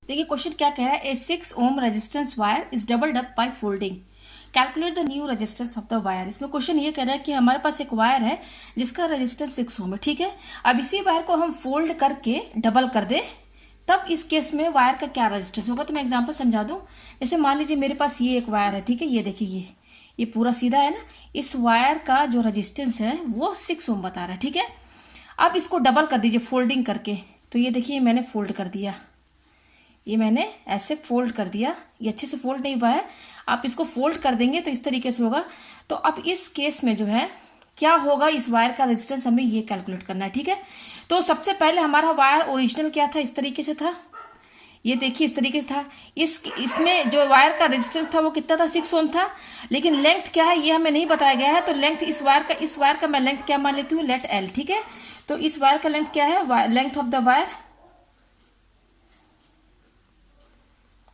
देखिए क्वेश्चन क्या कह रहा है, ए 6 ohm resistance wire is doubled up by folding, calculate the new resistance of the wire. इसमें क्वेश्चन ये कह रहा है कि हमारे पास एक वायर है जिसका रेजिस्टेंस 6 ओम है, ठीक है। अब इसी वायर को हम फोल्ड करके डबल कर दे, तब इस केस में वायर का क्या रेजिस्टेंस होगा। तो मैं एग्जांपल समझा दूं। जैसे मान लीजिए मेरे पास ये एक वायर है, ठीक है, ये देखिए ये पूरा सीधा है ना। इस वायर का जो रेजिस्टेंस है वो 6 ओम बता रहा है, ठीक है। अब इसको डबल कर दीजिए फोल्डिंग करके। तो ये देखिए मैंने फोल्ड कर दिया, ये मैंने ऐसे फोल्ड कर दिया। ये अच्छे से फोल्ड नहीं हुआ है, आप इसको फोल्ड कर देंगे तो इस तरीके से होगा। तो अब इस केस में जो है क्या होगा, इस वायर का रेजिस्टेंस हमें ये कैलकुलेट करना है, ठीक है। तो सबसे पहले हमारा वायर ओरिजिनल क्या था, इस तरीके से था, ये देखिए इस तरीके से था। इसमें जो वायर का रेजिस्टेंस था वो कितना था, 6 ओम था। लेकिन लेंथ क्या है ये हमें नहीं बताया गया है, तो लेंथ इस वायर का मैं लेंथ क्या मान लेती हूँ, लेट एल, ठीक है। तो इस वायर का लेंथ क्या है, length of the wire,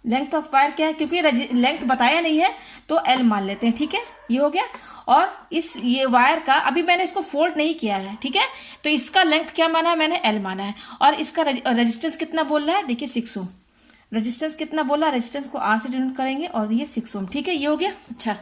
length of wire क्या है, क्योंकि लेंथ बताया नहीं है तो एल मान लेते हैं, ठीक है। ये हो गया। और ये वायर का अभी मैंने इसको फोल्ड नहीं किया है, ठीक है, तो इसका लेंथ क्या माना है, मैंने एल माना है। और इसका रेजिस्टेंस कितना बोल रहा है, देखिए 6 ओम। रेजिस्टेंस कितना बोला, रेजिस्टेंस को आर से डिनोट करेंगे और ये 6 ओम, ठीक है। ये हो गया। अच्छा,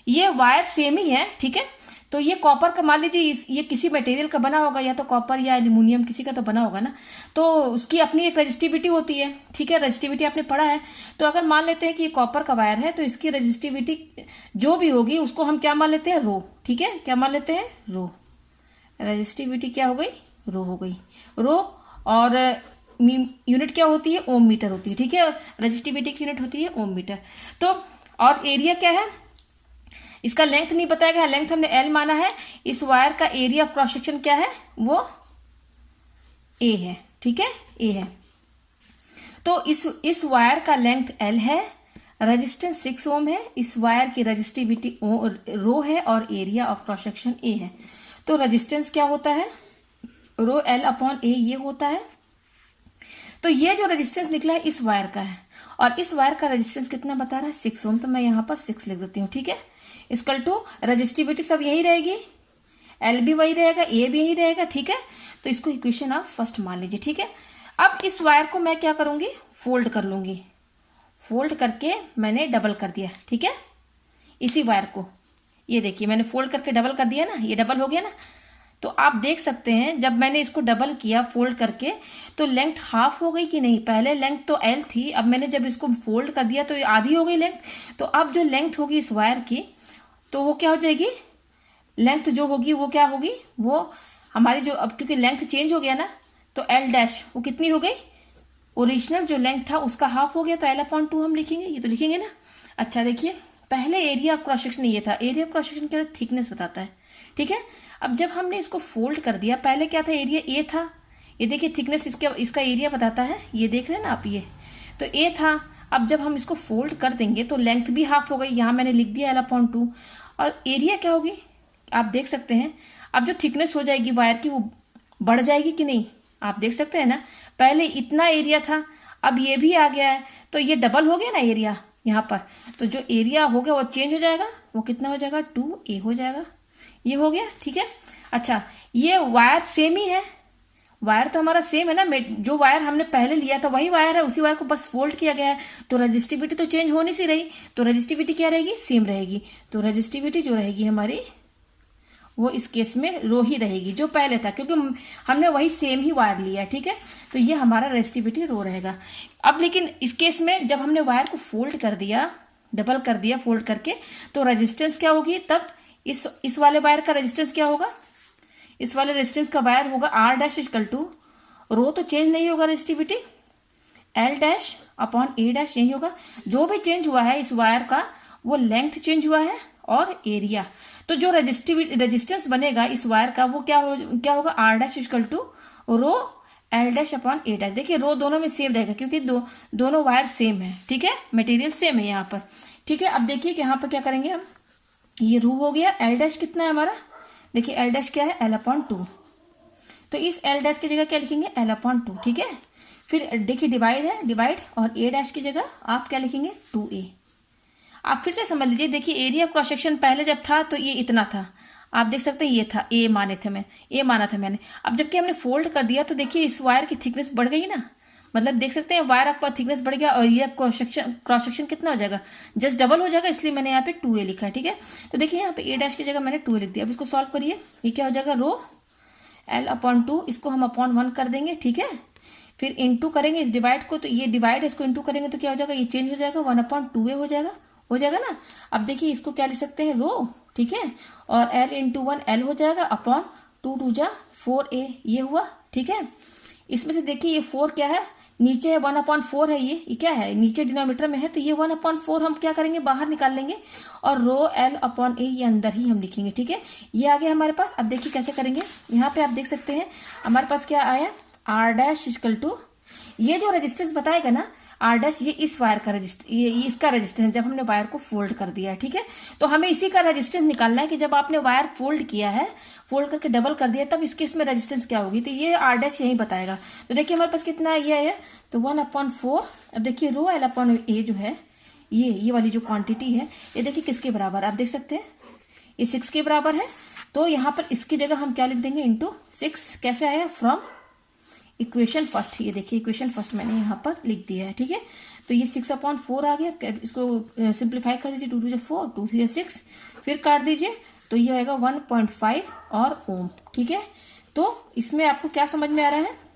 ये वायर सेम ही है, ठीक है। तो ये कॉपर का मान लीजिए, ये किसी मटेरियल का बना होगा, या तो कॉपर या एल्यूमिनियम किसी का तो बना होगा ना, तो उसकी अपनी एक रेजिस्टिविटी होती है, ठीक है। रेजिस्टिविटी आपने पढ़ा है। तो अगर मान लेते हैं कि ये कॉपर का वायर है तो इसकी रेजिस्टिविटी जो भी होगी उसको हम क्या मान लेते हैं, रो, ठीक है। क्या मान लेते हैं, रो। रेजिस्टिविटी क्या हो गई, रो हो गई, रो। और यूनिट क्या होती है, ओम मीटर होती है, ठीक है। रेजिस्टिविटी की यूनिट होती है ओम मीटर। तो और एरिया क्या है, इसका लेंथ नहीं बताया गया, लेंथ हमने एल माना है। इस वायर का एरिया ऑफ क्रॉस सेक्शन क्या है, वो ए है, ठीक है, ए है। तो इस वायर का लेंथ एल है, रेजिस्टेंस 6 ओम है, इस वायर की रेजिस्टिविटी रो है और area of cross section A है। तो रेजिस्टेंस क्या होता है, रो एल अपॉन ए, ये होता है। तो ये जो रेजिस्टेंस निकला है इस वायर का है, और इस वायर का रेजिस्टेंस कितना बता रहा है, 6 ओम। तो मैं यहां पर 6 लिख देती हूँ, ठीक है। इसकल टू रेजिस्टिविटी सब यही रहेगी, एल भी वही रहेगा, ए भी यही रहेगा, ठीक है। तो इसको इक्वेशन आप फर्स्ट मान लीजिए, ठीक है। अब इस वायर को मैं क्या करूंगी, फोल्ड कर लूंगी। फोल्ड करके मैंने डबल कर दिया, ठीक है, इसी वायर को। ये देखिए मैंने फोल्ड करके डबल कर दिया ना, ये डबल हो गया ना। तो आप देख सकते हैं जब मैंने इसको डबल किया फोल्ड करके, तो लेंथ हाफ हो गई कि नहीं। पहले लेंथ तो एल थी, अब मैंने जब इसको फोल्ड कर दिया तो आधी हो गई लेंथ। तो अब जो लेंथ होगी इस वायर की, तो वो क्या हो जाएगी, लेंथ जो होगी वो क्या होगी, वो हमारी जो, अब क्योंकि लेंथ चेंज हो गया ना, तो एल डैश वो कितनी हो गई, ओरिजिनल जो लेंथ था उसका हाफ हो गया, तो एल अपॉन 2 हम लिखेंगे, ये तो लिखेंगे ना। अच्छा देखिए, पहले एरिया ऑफ क्रॉस सेक्शन ये था, एरिया ऑफ क्रॉस सेक्शन क्या थिकनेस बताता है, ठीक है। अब जब हमने इसको फोल्ड कर दिया, पहले क्या था, एरिया ए था, ये देखिए थिकनेस इसका एरिया बताता है, ये देख रहे हैं ना आप, ये तो ए था। अब जब हम इसको फोल्ड कर देंगे तो लेंथ भी हाफ हो गई, यहां मैंने लिख दिया एल अपॉन 2। और एरिया क्या होगी, आप देख सकते हैं। अब जो थिकनेस हो जाएगी वायर की वो बढ़ जाएगी कि नहीं, आप देख सकते हैं ना। पहले इतना एरिया था, अब ये भी आ गया है, तो ये डबल हो गया ना एरिया यहाँ पर। तो जो एरिया हो गया वो चेंज हो जाएगा, वो कितना हो जाएगा, 2a हो जाएगा। ये हो गया, ठीक है। अच्छा, ये वायर सेम ही है, वायर तो हमारा सेम है ना, जो वायर हमने पहले लिया था वही वायर है, उसी वायर को बस फोल्ड किया गया है। तो रेजिस्टिविटी तो चेंज होनी सी रही, तो रेजिस्टिविटी क्या रहेगी, सेम रहेगी। तो रेजिस्टिविटी जो रहेगी हमारी, वो इस केस में रो ही रहेगी जो पहले था, क्योंकि हमने वही सेम ही वायर लिया, ठीक है। तो ये हमारा रेजिस्टिविटी रो रहेगा। अब लेकिन इस केस में जब हमने वायर को फोल्ड कर दिया, डबल कर दिया फोल्ड करके, तो रेजिस्टेंस क्या होगी, तब इस वाले वायर का रेजिस्टेंस क्या होगा, इस वाले रेजिस्टेंस का वायर होगा आर डैश इक्वल टू, रो तो चेंज नहीं होगा, resistivity L dash upon A dash यही होगा। जो भी चेंज हुआ है इस वायर का, वो लेंथ चेंज हुआ है और एरिया। तो जो रेजिस्टेंस बनेगा इस वायर का, वो क्या होगा, R dash equal to rho L dash upon A dash. देखिए रो दोनों में सेम रहेगा, क्योंकि दोनों वायर सेम है, ठीक है, मटेरियल सेम है यहाँ पर, ठीक है। अब देखिए कि यहाँ पर क्या करेंगे हम, ये रो हो गया, एल डैश कितना है हमारा, देखिए एल डैश क्या है, एल अपॉन 2। तो इस एल डैश की जगह क्या लिखेंगे, एल अपॉन 2, ठीक है। फिर देखिए डिवाइड है, डिवाइड, और ए डैश की जगह आप क्या लिखेंगे, 2a। आप फिर से समझ लीजिए, देखिए एरिया ऑफ क्रॉस सेक्शन पहले जब था तो ये इतना था, आप देख सकते हैं ये था, ए माना था मैंने। अब जबकि हमने फोल्ड कर दिया तो देखिए इस वायर की थिकनेस बढ़ गई ना, मतलब देख सकते हैं वायर आपका थिकनेस बढ़ गया और ये क्रॉस सेक्शन कितना हो जाएगा, जस्ट डबल हो जाएगा, इसलिए मैंने यहाँ पे 2a लिखा है। ठीक है, तो देखिए यहाँ पे a' की जगह मैंने 2a लिख दिया। अब इसको सॉल्व करिए, ये क्या हो जाएगा, रो l/2, इसको हम अपॉन 1 कर देंगे। ठीक है, फिर इंटू करेंगे इस डिवाइड को, तो ये डिवाइड है, इसको इंटू करेंगे तो क्या हो जाएगा, ये चेंज हो जाएगा, 1/2a हो जाएगा ना। अब देखिए इसको क्या लिख सकते हैं, रो। ठीक है, और l इंटू 1 l हो जाएगा, अपॉन 2 2 जा 4a, ये हुआ। ठीक है, इसमें से देखिए ये 4 क्या है, नीचे है 1/4 है, ये क्या है, नीचे डिनोमिनेटर में है, तो ये 1/4 हम क्या करेंगे, बाहर निकाल लेंगे, और रो l/a ये अंदर ही हम लिखेंगे। ठीक है, ये आ गया हमारे पास। अब देखिए कैसे करेंगे, यहाँ पे आप देख सकते हैं हमारे पास क्या आया, r' इक्वल टू, ये जो रेजिस्टेंस बताएगा ना r', ये इस वायर का रेजिस्टेंस, ये इसका रेजिस्टेंस जब हमने वायर को फोल्ड कर दिया है। ठीक है, तो हमें इसी का रेजिस्टेंस निकालना है कि जब आपने वायर फोल्ड किया है, फोल्ड करके डबल कर दिया, तब इसके इसमें रेजिस्टेंस क्या होगी, तो ये r' यही बताएगा। तो देखिए हमारे पास कितना ये है, तो 1/4। अब देखिए रो l/a जो है, ये वाली जो क्वांटिटी है, ये देखिए किसके बराबर, आप देख सकते हैं ये 6 के बराबर है। तो यहाँ पर इसकी जगह हम क्या लिख देंगे, इंटू 6। कैसे आया, फ्रॉम इक्वेशन फर्स्ट, ये देखिए इक्वेशन फर्स्ट मैंने यहाँ पर लिख दिया है। ठीक है, तो ये 6/4 आ गया, इसको सिंप्लीफाई कर दीजिए, 2 2 4, 2 3 6, फिर काट दीजिए, तो ये आएगा 1.5 और ओम। ठीक है, तो इसमें आपको क्या समझ में आ रहा है,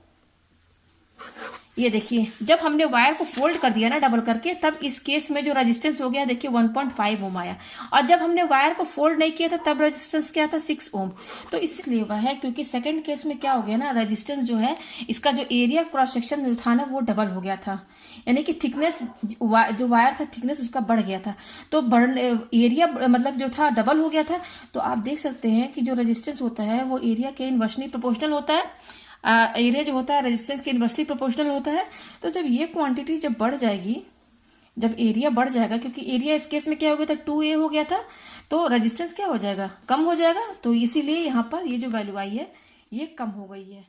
ये देखिए जब हमने वायर को फोल्ड कर दिया ना डबल करके, तब इस केस में जो रेजिस्टेंस हो गया देखिए 1.5 ओम आया, और जब हमने वायर को फोल्ड नहीं किया था तब रेजिस्टेंस क्या था, 6 ओम। तो इसलिए वह है क्योंकि सेकंड केस में क्या हो गया ना, रेजिस्टेंस जो है इसका जो एरिया क्रॉस सेक्शन जो था ना वो डबल हो गया था, यानी कि थिकनेस जो वायर था थिकनेस उसका बढ़ गया था, तो एरिया मतलब जो था डबल हो गया था। तो आप देख सकते हैं कि जो रेजिस्टेंस होता है वो एरिया के इनवर्सली प्रोपोर्शनल होता है, एरिया जो होता है रेजिस्टेंस के इनवर्सली प्रोपोर्शनल होता है। तो जब ये क्वांटिटी जब बढ़ जाएगी, जब एरिया बढ़ जाएगा, क्योंकि एरिया इस केस में क्या हो गया था, 2a हो गया था, तो रेजिस्टेंस क्या हो जाएगा, कम हो जाएगा। तो इसीलिए यहाँ पर ये जो वैल्यू आई है ये कम हो गई है।